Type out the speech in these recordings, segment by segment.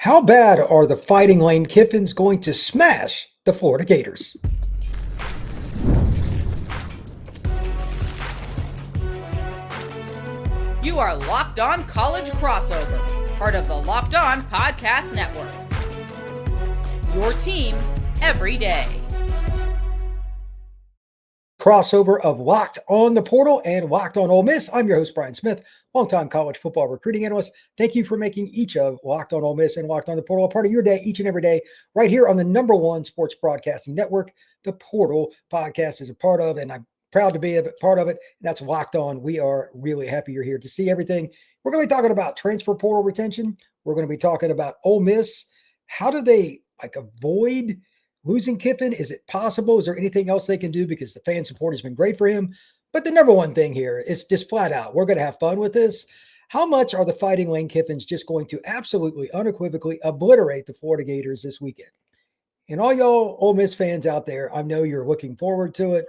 How bad are the Fighting Lane Kiffins going to smash the Florida Gators? You are Locked On College Crossover, part of the Locked On Podcast Network. Your team every day. Crossover of Locked On the Portal and Locked On Ole Miss. I'm your host, Brian Smith, longtime college football recruiting analyst. Thank you for making each of Locked On Ole Miss and Locked On the Portal a part of your day each and every day, right here on the number one sports broadcasting network. The Portal podcast is a part of, and I'm proud to be a part of it. That's Locked On. We are really happy you're here to see everything. We're going to be talking about transfer portal retention. We're going to be talking about Ole Miss. How do they avoid losing Kiffin? Is it possible? Is there anything else they can do? Because the fan support has been great for him. But the number one thing here is just flat out, we're going to have fun with this. How much are the Fighting Lane Kiffins just going to absolutely, unequivocally obliterate the Florida Gators this weekend? And all y'all Ole Miss fans out there, I know you're looking forward to it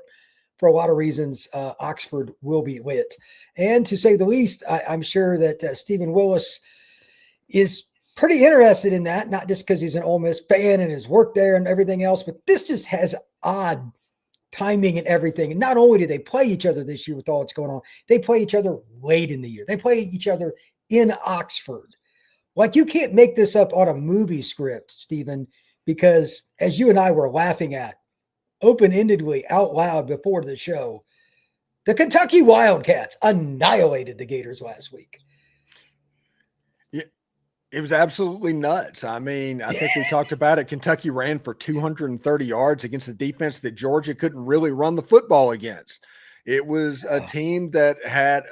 for a lot of reasons. Oxford will be lit. And to say the least, I'm sure that Stephen Willis is pretty interested in that, not just because he's an Ole Miss fan and his work there and everything else, but this just has odd timing and everything. And not only do they play each other this year with all that's going on, they play each other late in the year. They play each other in Oxford. Like, you can't make this up on a movie script, Stephen, because as you and I were laughing at open-endedly out loud before the show, the Kentucky Wildcats annihilated the Gators last week. It was absolutely nuts. I mean, I think we talked about it. Kentucky ran for 230 yards against a defense that Georgia couldn't really run the football against. It was a team that had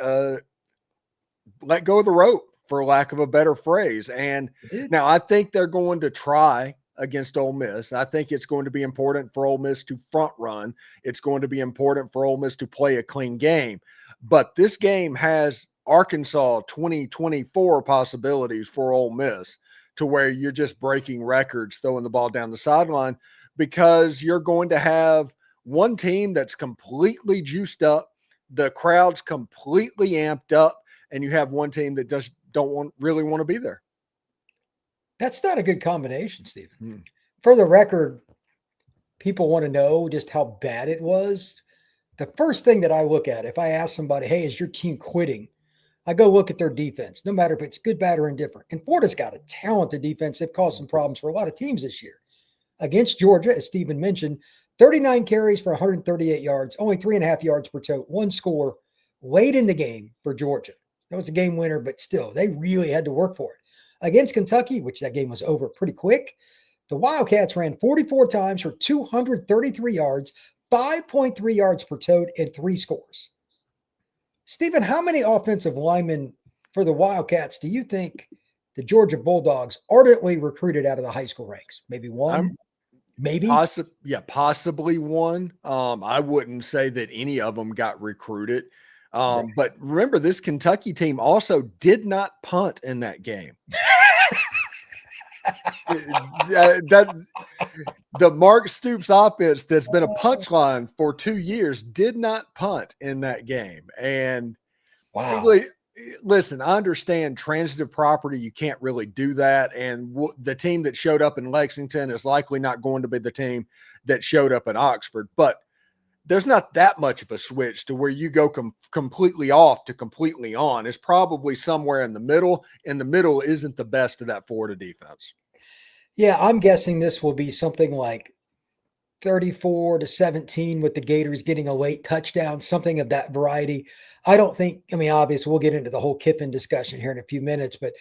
let go of the rope, for lack of a better phrase. And now I think they're going to try against Ole Miss. I think it's going to be important for Ole Miss to front run. It's going to be important for Ole Miss to play a clean game. But this game has Arkansas 2024 possibilities for Ole Miss, to where you're just breaking records throwing the ball down the sideline, because you're going to have one team that's completely juiced up, the crowd's completely amped up, and you have one team that just really want to be there. That's not a good combination, Stephen. For the record, people want to know just how bad it was. The first thing that I look at, if I ask somebody, hey, is your team quitting? I go look at their defense, no matter if it's good, bad, or indifferent. And Florida's got a talented defense. They've caused some problems for a lot of teams this year. Against Georgia, as Stephen mentioned, 39 carries for 138 yards, only 3.5 yards per tote, one score late in the game for Georgia. That was a game winner, but still, they really had to work for it. Against Kentucky, which that game was over pretty quick, the Wildcats ran 44 times for 233 yards, 5.3 yards per tote, and 3 scores. Stephen, how many offensive linemen for the Wildcats do you think the Georgia Bulldogs ardently recruited out of the high school ranks? Maybe one? Maybe? Possibly one. I wouldn't say that any of them got recruited. Right. But remember, this Kentucky team also did not punt in that game. The Mark Stoops offense that's been a punchline for 2 years did not punt in that game. And wow. Listen, I understand transitive property. You can't really do that. And the team that showed up in Lexington is likely not going to be the team that showed up in Oxford. But there's not that much of a switch to where you go completely off to completely on. It's probably somewhere in the middle, and the middle isn't the best of that Florida defense. Yeah, I'm guessing this will be something like 34-17 with the Gators getting a late touchdown, something of that variety. Obviously we'll get into the whole Kiffin discussion here in a few minutes, but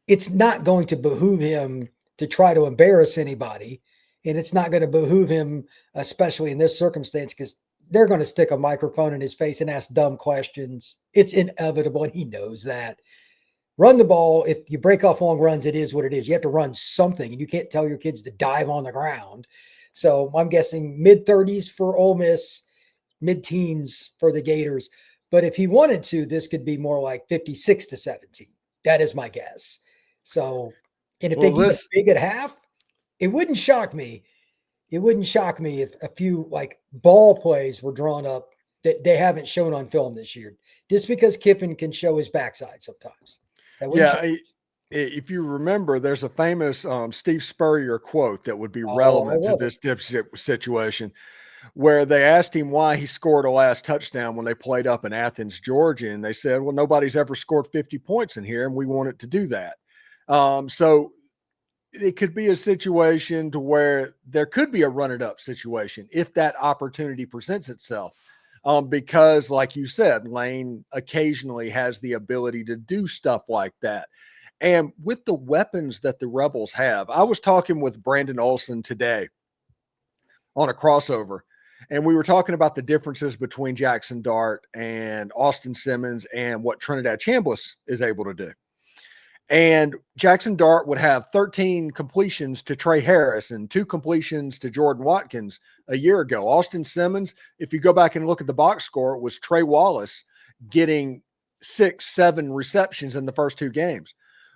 it's not going to behoove him to try to embarrass anybody. And it's not going to behoove him, especially in this circumstance, because they're going to stick a microphone in his face and ask dumb questions. It's inevitable, and he knows that. Run the ball. If you break off long runs, it is what it is. You have to run something, and you can't tell your kids to dive on the ground. So I'm guessing mid-30s for Ole Miss, mid-teens for the Gators. But if he wanted to, this could be more like 56-17. That is my guess. So, and if they get big at half, it wouldn't shock me. It wouldn't shock me if a few ball plays were drawn up that they haven't shown on film this year, just because Kiffin can show his backside sometimes. Yeah, If you remember, there's a famous Steve Spurrier quote that would be Oh, I relevant to love it. this dipshit situation, where they asked him why he scored a last touchdown when they played up in Athens, Georgia. And they said, well, nobody's ever scored 50 points in here, and we wanted to do that. So it could be a situation to where there could be a run it up situation if that opportunity presents itself. Because like you said, Lane occasionally has the ability to do stuff like that. And with the weapons that the Rebels have, I was talking with Brandon Olson today on a crossover, and we were talking about the differences between Jackson Dart and Austin Simmons and what Trinidad Chambliss is able to do. And Jackson Dart would have 13 completions to Trey Harris and 2 completions to Jordan Watkins a year ago. Austin Simmons, if you go back and look at the box score, it was Trey Wallace getting 6-7 receptions in the first 2 games.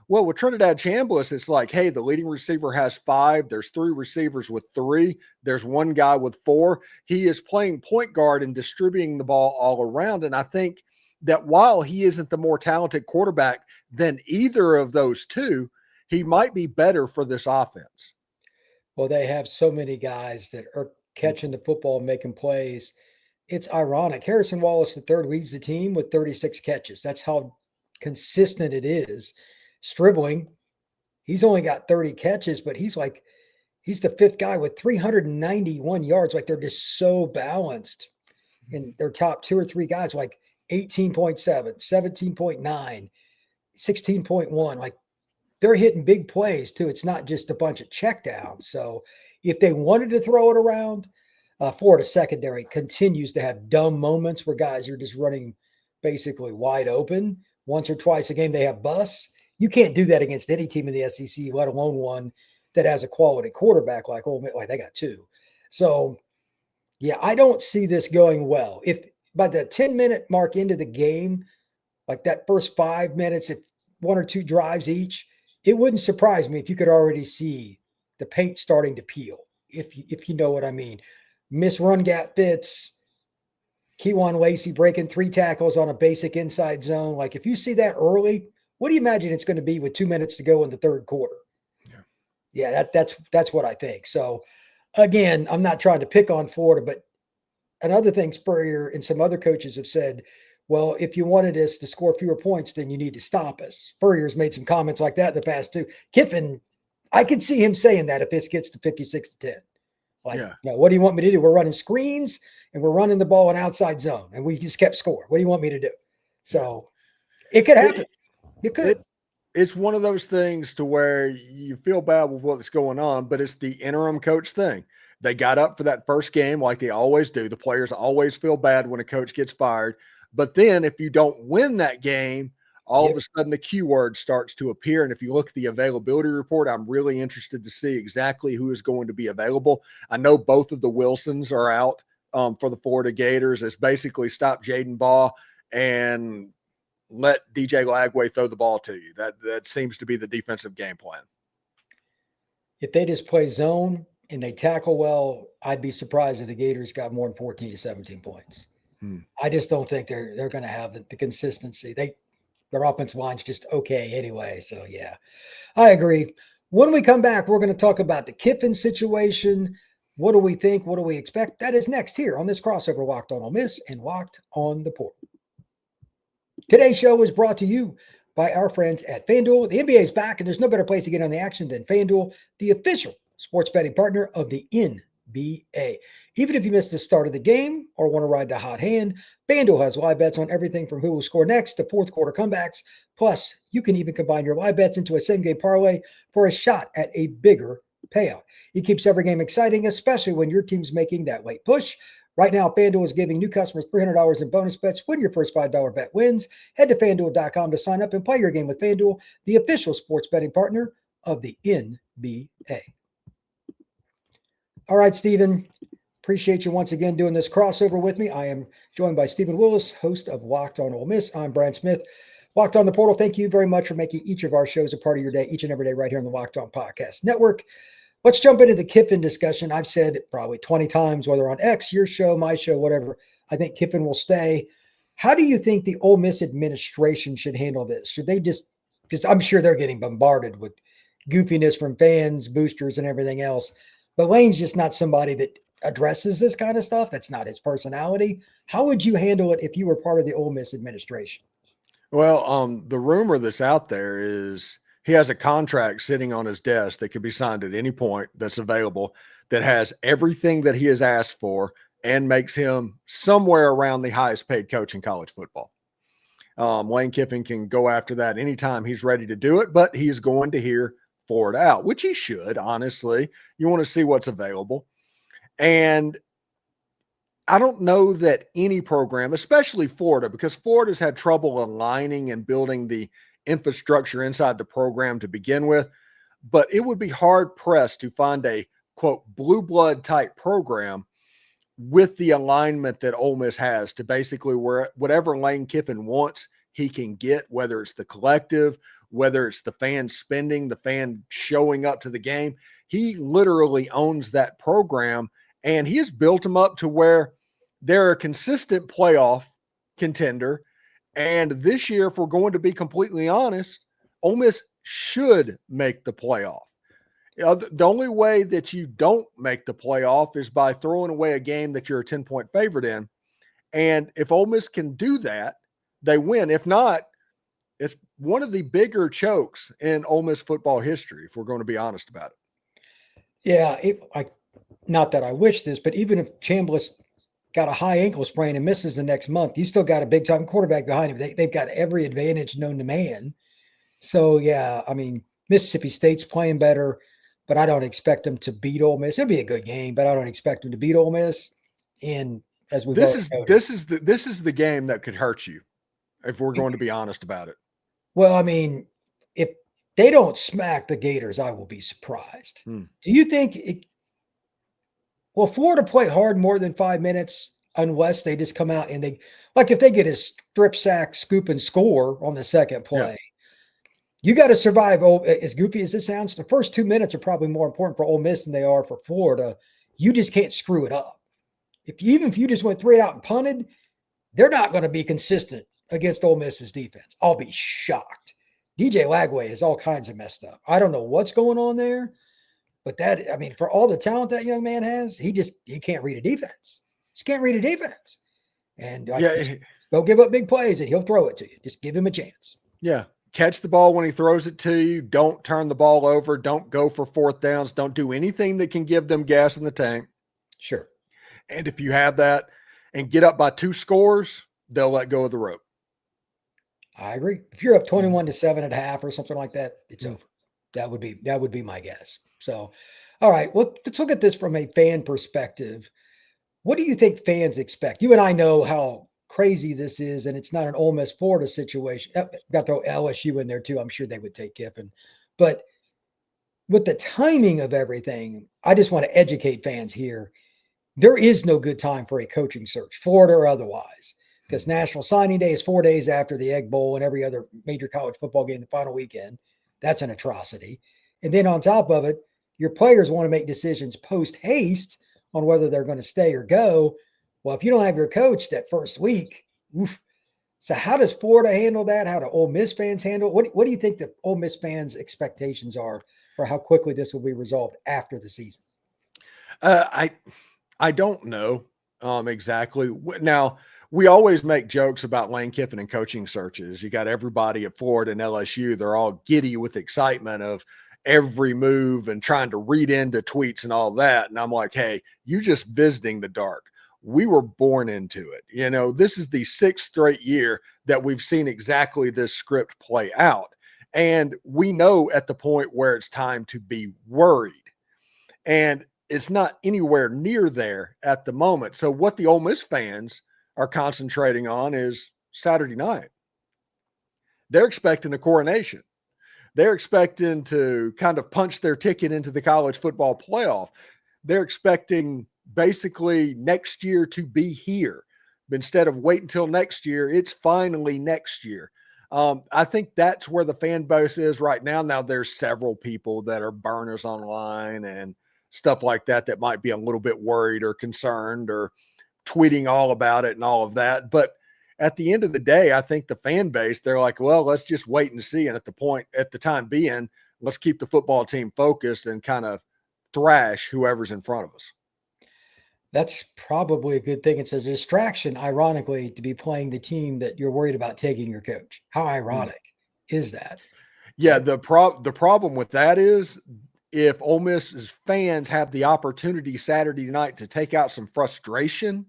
Well, with Trinidad Chambliss, it's like, hey, the leading receiver has 5. There's 3 receivers with 3. There's 1 guy with 4. He is playing point guard and distributing the ball all around. And I think that while he isn't the more talented quarterback than either of those 2, he might be better for this offense. Well, they have so many guys that are catching the football and making plays. It's ironic. Harrison Wallace III leads the team with 36 catches. That's how consistent it is. Stribling, he's only got 30 catches, but he's the 5th guy with 391 yards. Like, they're just so balanced. And their top 2 or 3 guys, like 18.7, 17.9, 16.1. Like, they're hitting big plays too. It's not just a bunch of checkdowns. So if they wanted to throw it around, Florida secondary continues to have dumb moments where guys are just running basically wide open. Once or twice a game, they have busts. You can't do that against any team in the SEC, let alone one that has a quality quarterback like Ole Miss. Like, they got 2. So, yeah, I don't see this going well. If by the 10-minute mark into the game, like that first 5 minutes, if 1 or 2 drives each, it wouldn't surprise me if you could already see the paint starting to peel, if you know what I mean. Miss run gap fits, Kewan Lacey breaking 3 tackles on a basic inside zone. Like, if you see that early, what do you imagine it's going to be with 2 minutes to go in the third quarter? Yeah, that's what I think. So, again, I'm not trying to pick on Florida, but another thing Spurrier and some other coaches have said, well, if you wanted us to score fewer points, then you need to stop us. Spurrier's made some comments like that in the past too. Kiffin, I could see him saying that if this gets to 56-10. Like, what do you want me to do? We're running screens and we're running the ball in outside zone, and we just kept score. What do you want me to do? So it could happen. It could. It's one of those things to where you feel bad with what's going on, but it's the interim coach thing. They got up for that first game like they always do. The players always feel bad when a coach gets fired. But then if you don't win that game, all of a sudden the Q word starts to appear. And if you look at the availability report, I'm really interested to see exactly who is going to be available. I know both of the Wilsons are out for the Florida Gators. It's basically stop Jaden Baugh and let DJ Lagway throw the ball to you. That seems to be the defensive game plan. If they just play zone and they tackle well, I'd be surprised if the Gators got more than 14 to 17 points. I just don't think they're going to have the consistency. Their offensive line's just okay anyway. So, yeah, I agree. When we come back, we're going to talk about the Kiffin situation. What do we think? What do we expect? That is next here on this crossover, Locked on Ole Miss and Locked on the Portal. Today's show is brought to you by our friends at FanDuel. The NBA is back, and there's no better place to get on the action than FanDuel, the official sports betting partner of the NBA. Even if you missed the start of the game or want to ride the hot hand, FanDuel has live bets on everything from who will score next to fourth quarter comebacks. Plus, you can even combine your live bets into a same-game parlay for a shot at a bigger payout. It keeps every game exciting, especially when your team's making that late push. Right now, FanDuel is giving new customers $300 in bonus bets when your first $5 bet wins. Head to FanDuel.com to sign up and play your game with FanDuel, the official sports betting partner of the NBA. All right, Stephen, appreciate you once again doing this crossover with me. I am joined by Stephen Willis, host of Locked on Ole Miss. I'm Brian Smith, Locked on the Portal. Thank you very much for making each of our shows a part of your day, each and every day, right here on the Locked on Podcast Network. Let's jump into the Kiffin discussion. I've said it probably 20 times, whether on X, your show, my show, whatever. I think Kiffin will stay. How do you think the Ole Miss administration should handle this? Should they just because I'm sure they're getting bombarded with goofiness from fans, boosters, and everything else. But Lane's just not somebody that addresses this kind of stuff. That's not his personality. How would you handle it if you were part of the Ole Miss administration? Well, the rumor that's out there is he has a contract sitting on his desk that could be signed at any point that's available that has everything that he has asked for and makes him somewhere around the highest paid coach in college football. Lane Kiffin can go after that anytime he's ready to do it, but he's going to hear Ford out, which he should, honestly. You want to see what's available. And I don't know that any program, especially Florida, because Florida's had trouble aligning and building the infrastructure inside the program to begin with, but it would be hard pressed to find a quote blue blood type program with the alignment that Ole Miss has to basically where whatever Lane Kiffin wants, he can get, whether it's the collective, whether it's the fan spending, the fan showing up to the game. He literally owns that program, and he has built them up to where they're a consistent playoff contender. And this year, if we're going to be completely honest, Ole Miss should make the playoff. The only way that you don't make the playoff is by throwing away a game that you're a 10-point favorite in. And if Ole Miss can do that, they win. If not, it's one of the bigger chokes in Ole Miss football history, if we're going to be honest about it. Yeah, not that I wish this, but even if Chambliss got a high ankle sprain and misses the next month, you still got a big-time quarterback behind him. They've got every advantage known to man. So, yeah, I mean, Mississippi State's playing better, but I don't expect them to beat Ole Miss. It'll be a good game, but I don't expect them to beat Ole Miss. And as we this is the game that could hurt you if we're going to be honest about it. Well, I mean, if they don't smack the Gators, I will be surprised. Do you think will Florida play hard more than 5 minutes unless they just come out and if they get a strip sack, scoop, and score on the second play? Yeah. You got to survive. As goofy as this sounds, the first 2 minutes are probably more important for Ole Miss than they are for Florida. You just can't screw it up. Even if you just went 3 out and punted, they're not going to be consistent against Ole Miss's defense. I'll be shocked. DJ Lagway is all kinds of messed up. I don't know what's going on there, but for all the talent that young man has, he can't read a defense. Just can't read a defense. And don't give up big plays and he'll throw it to you. Just give him a chance. Yeah. Catch the ball when he throws it to you. Don't turn the ball over. Don't go for fourth downs. Don't do anything that can give them gas in the tank. Sure. And if you have that and get up by 2 scores, they'll let go of the rope. I agree. If you're up 21-7 at half or something like that, it's over. That would be my guess. So, all right. Well, let's look at this from a fan perspective. What do you think fans expect? You and I know how crazy this is, and it's not an Ole Miss Florida situation. Got to throw LSU in there too. I'm sure they would take Kiffin. But with the timing of everything, I just want to educate fans here. There is no good time for a coaching search, Florida or otherwise, because National Signing Day is 4 days after the Egg Bowl and every other major college football game the final weekend. That's an atrocity. And then on top of it, your players want to make decisions post-haste on whether they're going to stay or go. Well, if you don't have your coach that first week, oof. So how does Florida handle that? How do Ole Miss fans handle it? What do you think the Ole Miss fans' expectations are for how quickly this will be resolved after the season? I don't know exactly. Now, we always make jokes about Lane Kiffin and coaching searches. You got everybody at Florida and LSU. They're all giddy with excitement of every move and trying to read into tweets and all that. And I'm like, hey, you just visiting the dark. We were born into it. You know, this is the 6th straight year that we've seen exactly this script play out. And we know at the point where it's time to be worried. And it's not anywhere near there at the moment. So what the Ole Miss fans are concentrating on is Saturday night. They're expecting a coronation. They're expecting to kind of punch their ticket into the college football playoff. They're expecting basically next year to be here. But instead of wait until next year, it's finally next year. I think that's where the fan base is right now. Now, there's several people that are burners online and stuff like that that might be a little bit worried or concerned or tweeting all about it and all of that. But at the end of the day, I think the fan base, they're like, well, let's just wait and see. And at the time being, let's keep the football team focused and kind of thrash whoever's in front of us. That's probably a good thing. It's a distraction, ironically, to be playing the team that you're worried about taking your coach. How ironic is that? Yeah, the problem with that is if Ole Miss's fans have the opportunity Saturday night to take out some frustration.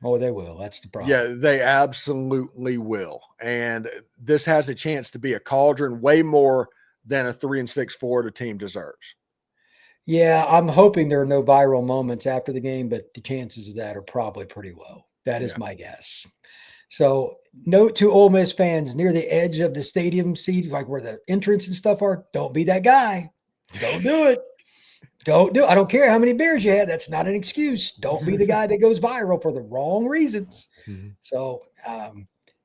Oh, they will. That's the problem. Yeah, they absolutely will. And this has a chance to be a cauldron way more than a 3-6 Florida team deserves. Yeah, I'm hoping there are no viral moments after the game, but the chances of that are probably pretty low. That is my guess. So, note to Ole Miss fans near the edge of the stadium seat, like where the entrance and stuff are, don't be that guy. Don't do it. Don't do it. I don't care how many beers you had. That's not an excuse. Don't be the guy that goes viral for the wrong reasons. So,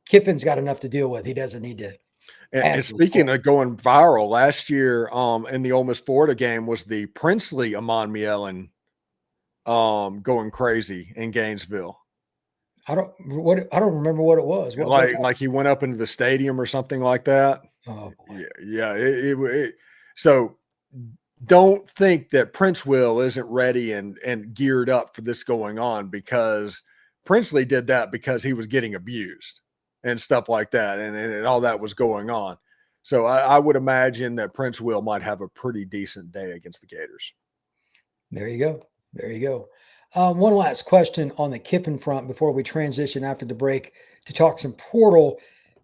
Kiffin's got enough to deal with. He doesn't need to. And speaking of going viral, last year in the Ole Miss Florida game was the Princely Amon Mielen going crazy in Gainesville. I don't remember what it was. Like he went up into the stadium or something like that. Oh boy. Yeah. So don't think that Prince Will isn't ready and geared up for this going on, because Princely did that because he was getting abused and stuff like that, and all that was going on. So I would imagine that Prince Will might have a pretty decent day against the Gators. There you go. There you go. One last question on the Kiffin front before we transition after the break to talk some portal.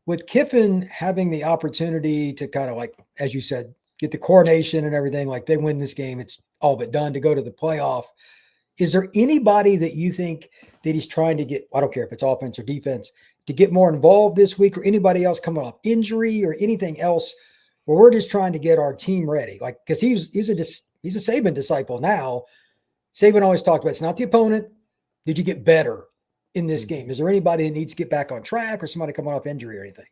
With Kiffin having the opportunity to kind of, like, as you said, get the coronation and everything, like they win this game, it's all but done to go to the playoff. Is there anybody that you think that he's trying to get, I don't care if it's offense or defense, to get more involved this week, or anybody else coming off injury or anything else where we're just trying to get our team ready? Like, because he's a Saban disciple now. Saban always talked about, it's not the opponent. Did you get better in this game? Is there anybody that needs to get back on track, or somebody coming off injury or anything?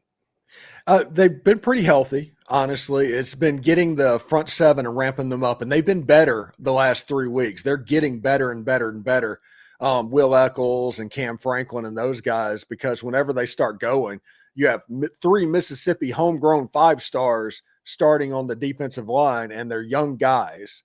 They've been pretty healthy, honestly. It's been getting the front seven and ramping them up, and they've been better the last 3 weeks. They're getting better and better and better. Will Eccles and Cam Franklin and those guys, because whenever they start going, you have 3 Mississippi homegrown 5-stars starting on the defensive line, and they're young guys.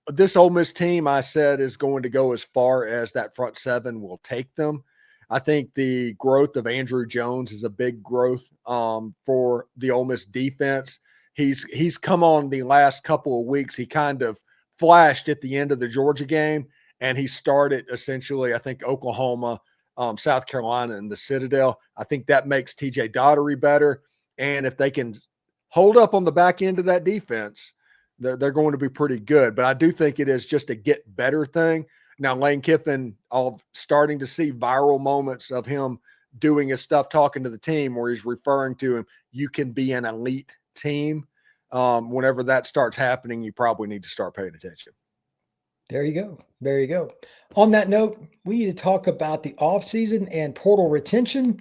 This Ole Miss team, I said, is going to go as far as that front seven will take them. I think the growth of Andrew Jones is a big growth for the Ole Miss defense. He's come on the last couple of weeks. He kind of flashed at the end of the Georgia game, and he started essentially, I think, Oklahoma, South Carolina, and the Citadel. I think that makes TJ Daugherty better. And if they can hold up on the back end of that defense, they're going to be pretty good. But I do think it is just a get better thing. Now, Lane Kiffin, starting to see viral moments of him doing his stuff, talking to the team, where he's referring to him, you can be an elite team. Whenever that starts happening, you probably need to start paying attention. There you go. There you go. On that note, we need to talk about the offseason and portal retention.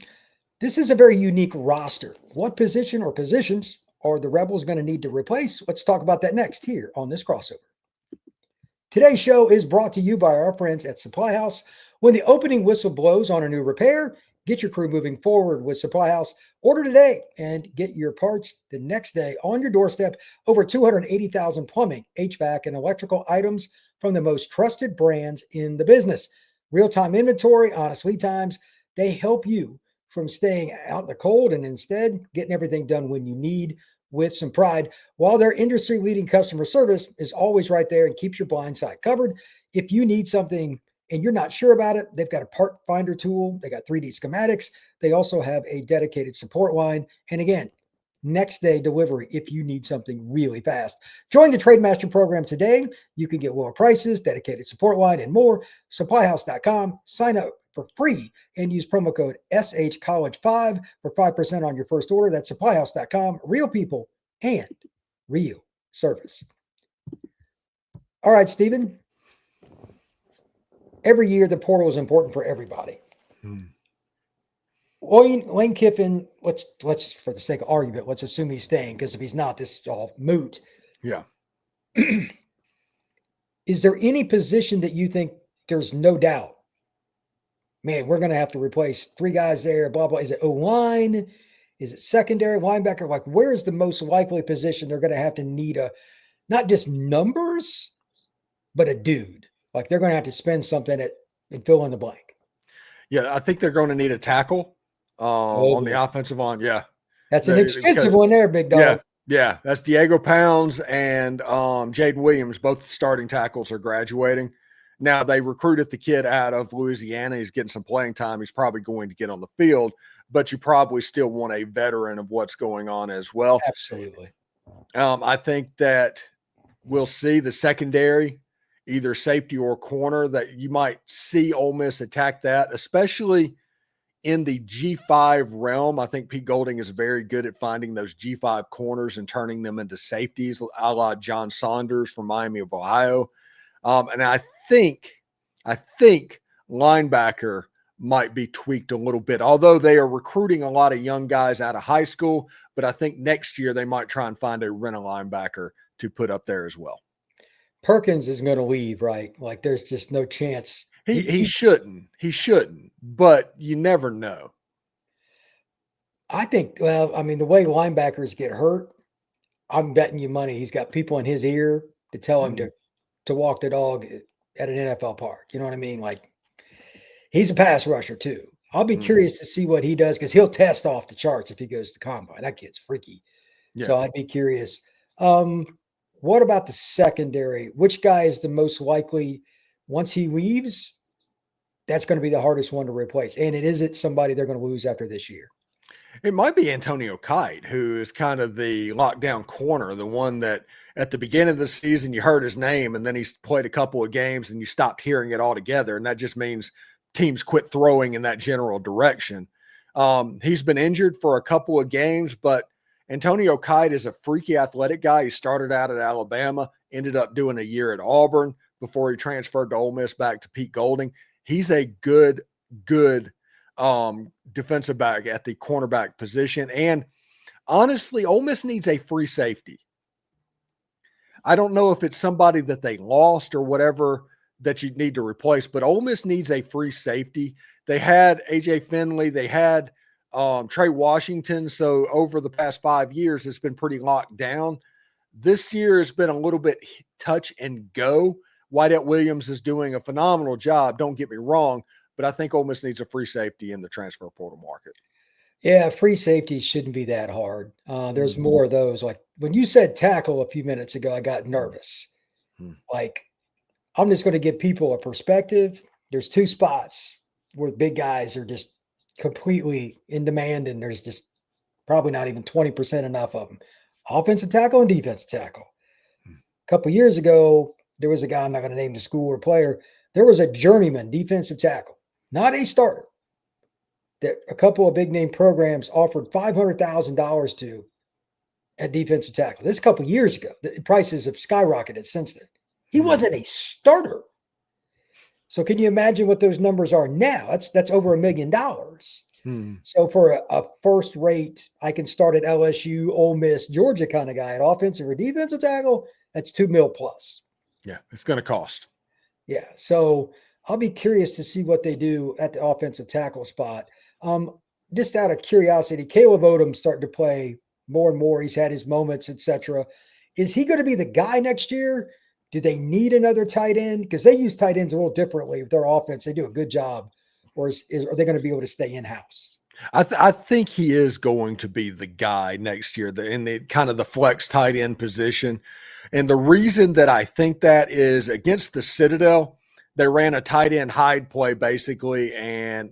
This is a very unique roster. What position or positions are the Rebels going to need to replace? Let's talk about that next here on this crossover. Today's show is brought to you by our friends at Supply House. When the opening whistle blows on a new repair, get your crew moving forward with Supply House. Order today and get your parts the next day on your doorstep. Over 280,000 plumbing, HVAC, and electrical items from the most trusted brands in the business. Real-time inventory, honest lead times, they help you from staying out in the cold and instead getting everything done when you need, with some pride, while their industry-leading customer service is always right there and keeps your blind side covered. If you need something and you're not sure about it, they've got a part finder tool. They got 3D schematics. They also have a dedicated support line. And again, next day delivery if you need something really fast. Join the Trademaster program today. You can get lower prices, dedicated support line, and more. Supplyhouse.com. Sign up for free and use promo code SHCollege5 for 5% on your first order. That's supplyhouse.com. Real people and real service. All right, Stephen. Every year the portal is important for everybody. Lane Kiffin, let's for the sake of argument, let's assume he's staying, because if he's not, this is all moot. Yeah. Is there any position that you think there's no doubt man, we're going to have to replace 3 guys there, blah, blah. Is it O-line? Is it secondary linebacker? Like, where's the most likely position they're going to have to need not just numbers, but a dude? Like, they're going to have to spend something and fill in the blank. Yeah, I think they're going to need a tackle on the offensive line. Yeah. That's an expensive one there, big dog. Yeah. That's Diego Pounds and Jaden Williams. Both starting tackles are graduating. Now, they recruited the kid out of Louisiana. He's getting some playing time. He's probably going to get on the field, but you probably still want a veteran of what's going on as well. Absolutely. I think that we'll see the secondary, either safety or corner, that you might see Ole Miss attack that, especially in the G5 realm. I think Pete Golding is very good at finding those G5 corners and turning them into safeties, a la John Saunders from Miami of Ohio. And I think linebacker might be tweaked a little bit, although they are recruiting a lot of young guys out of high school. But I think next year they might try and find a rent a linebacker to put up there as well. Perkins is going to leave, right? Like, there's just no chance. He shouldn't, but you never know. I think, well, I mean, the way linebackers get hurt, I'm betting you money he's got people in his ear to tell him to walk the dog at an NFL park. You know what I mean? Like, he's a pass rusher too. I'll be curious to see what he does, because he'll test off the charts if he goes to combine. That kid's freaky. Yeah. So I'd be curious. What about the secondary? Which guy is the most likely, once he leaves, that's going to be the hardest one to replace? And is it somebody they're going to lose after this year? It might be Antonio Kite, who is kind of the lockdown corner, the one that at the beginning of the season you heard his name, and then he's played a couple of games and you stopped hearing it altogether. And that just means teams quit throwing in that general direction. He's been injured for a couple of games, but Antonio Kite is a freaky athletic guy. He started out at Alabama, ended up doing a year at Auburn before he transferred to Ole Miss back to Pete Golding. He's a good defensive back at the cornerback position. And honestly, Ole Miss needs a free safety. I don't know if it's somebody that they lost or whatever that you need to replace, but Ole Miss needs a free safety. They had AJ Finley. They had Trey Washington. So over the past 5 years, it's been pretty locked down. This year has been a little bit touch and go. Whiteout Williams is doing a phenomenal job. Don't get me wrong, but I think Ole Miss needs a free safety in the transfer portal market. Yeah, free safety shouldn't be that hard. There's more of those. Like when you said tackle a few minutes ago, I got nervous. Like, I'm just going to give people a perspective. There's 2 spots where big guys are just completely in demand, and there's just probably not even 20% enough of them. Offensive tackle and defensive tackle. A couple of years ago, there was a guy, I'm not going to name the school or player. There was a journeyman defensive tackle, not a starter, that a couple of big name programs offered $500,000 to at defensive tackle. This a couple of years ago. The prices have skyrocketed since then. He wasn't a starter. So can you imagine what those numbers are now? That's over $1 million. So for a first rate, I can start at LSU, Ole Miss, Georgia kind of guy at offensive or defensive tackle, that's $2 million plus. Yeah, it's going to cost. Yeah. So I'll be curious to see what they do at the offensive tackle spot. Just out of curiosity, Caleb Odom's starting to play more and more. He's had his moments, etc. Is he going to be the guy next year? Do they need another tight end? Because they use tight ends a little differently with their offense. They do a good job. Or are they going to be able to stay in-house? I think he is going to be the guy next year in the kind of the flex tight end position. And the reason that I think that is against the Citadel, they ran a tight end hide play basically, and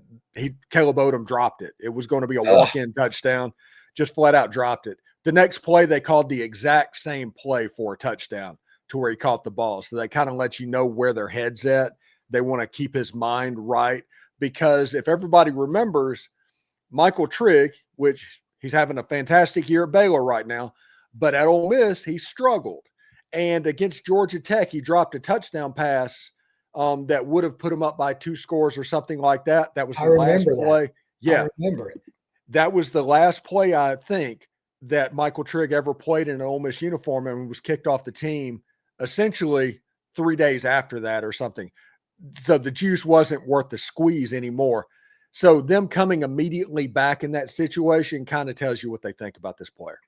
Caleb Odom dropped it. It was going to be a walk-in touchdown, just flat out dropped it. The next play, they called the exact same play for a touchdown to where he caught the ball. So they kind of let you know where their head's at. They want to keep his mind right, because if everybody remembers, Michael Trigg, which he's having a fantastic year at Baylor right now, but at Ole Miss, he struggled. And against Georgia Tech, he dropped a touchdown pass that would have put him up by 2 scores or something like that. That was the last play. Yeah. I remember it. That was the last play, I think, that Michael Trigg ever played in an Ole Miss uniform, and was kicked off the team essentially 3 days after that or something. so the juice wasn't worth the squeeze anymore. So them coming immediately back in that situation kind of tells you what they think about this player.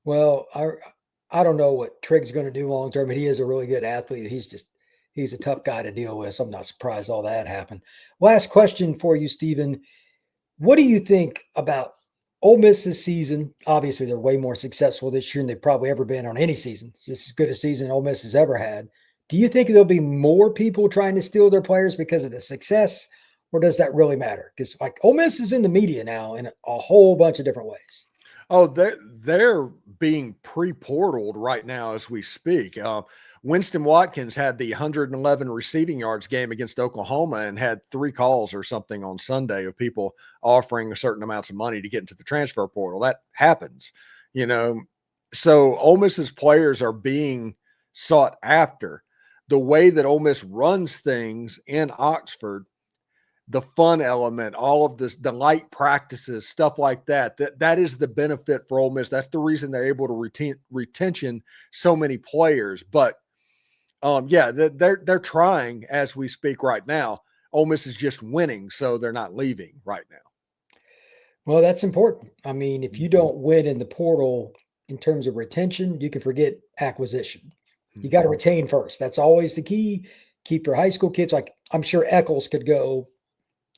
Well, I don't know what Trig's going to do long term, but he is a really good athlete. He's a tough guy to deal with. So I'm not surprised all that happened. Last question for you, Stephen. What do you think about Ole Miss's season? Obviously, they're way more successful this year than they've probably ever been on any season. It's as good a season Ole Miss has ever had. Do you think there'll be more people trying to steal their players because of the success, or does that really matter? Because like Ole Miss is in the media now in a whole bunch of different ways. Oh, they're being pre-portaled right now as we speak. Winston Watkins had the 111 receiving yards game against Oklahoma and had 3 calls or something on Sunday of people offering a certain amounts of money to get into the transfer portal. That happens, So Ole Miss's players are being sought after. The way that Ole Miss runs things in Oxford, the fun element, all of this, the light practices, stuff like that is the benefit for Ole Miss. That's the reason they're able to retention so many players. But they're trying as we speak right now. Ole Miss is just winning, so they're not leaving right now. Well, that's important. I mean, if you don't win in the portal in terms of retention, you can forget acquisition. You got to retain first. That's always the key. Keep your high school kids. Like I'm sure Eccles could go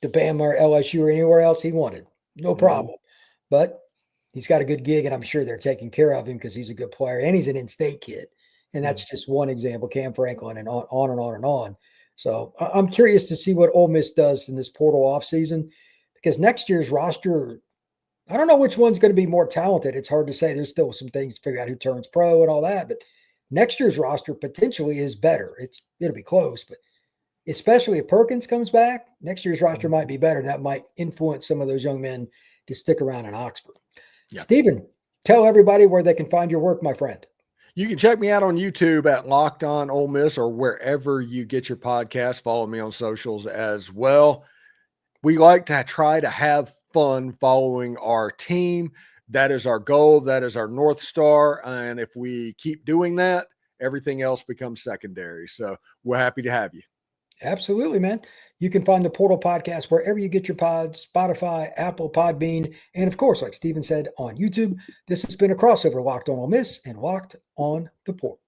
to Bama or LSU or anywhere else he wanted. No problem. But he's got a good gig, and I'm sure they're taking care of him because he's a good player, and he's an in-state kid. And that's just one example, Cam Franklin, and on and on and on. So I'm curious to see what Ole Miss does in this portal offseason, because next year's roster, I don't know which one's going to be more talented. It's hard to say. There's still some things to figure out who turns pro and all that, but next year's roster potentially is better. It'll be close, but especially if Perkins comes back, next year's roster might be better. And that might influence some of those young men to stick around in Oxford. Yeah. Stephen, tell everybody where they can find your work, my friend. You can check me out on YouTube at Locked On Ole Miss or wherever you get your podcast. Follow me on socials as well. We like to try to have fun following our team. That is our goal. That is our North Star. And if we keep doing that, everything else becomes secondary. So we're happy to have you. Absolutely, man. You can find the Portal Podcast wherever you get your pods, Spotify, Apple, Podbean, and of course, like Stephen said, on YouTube. This has been a crossover, Locked On Ole Miss and Locked On the Portal.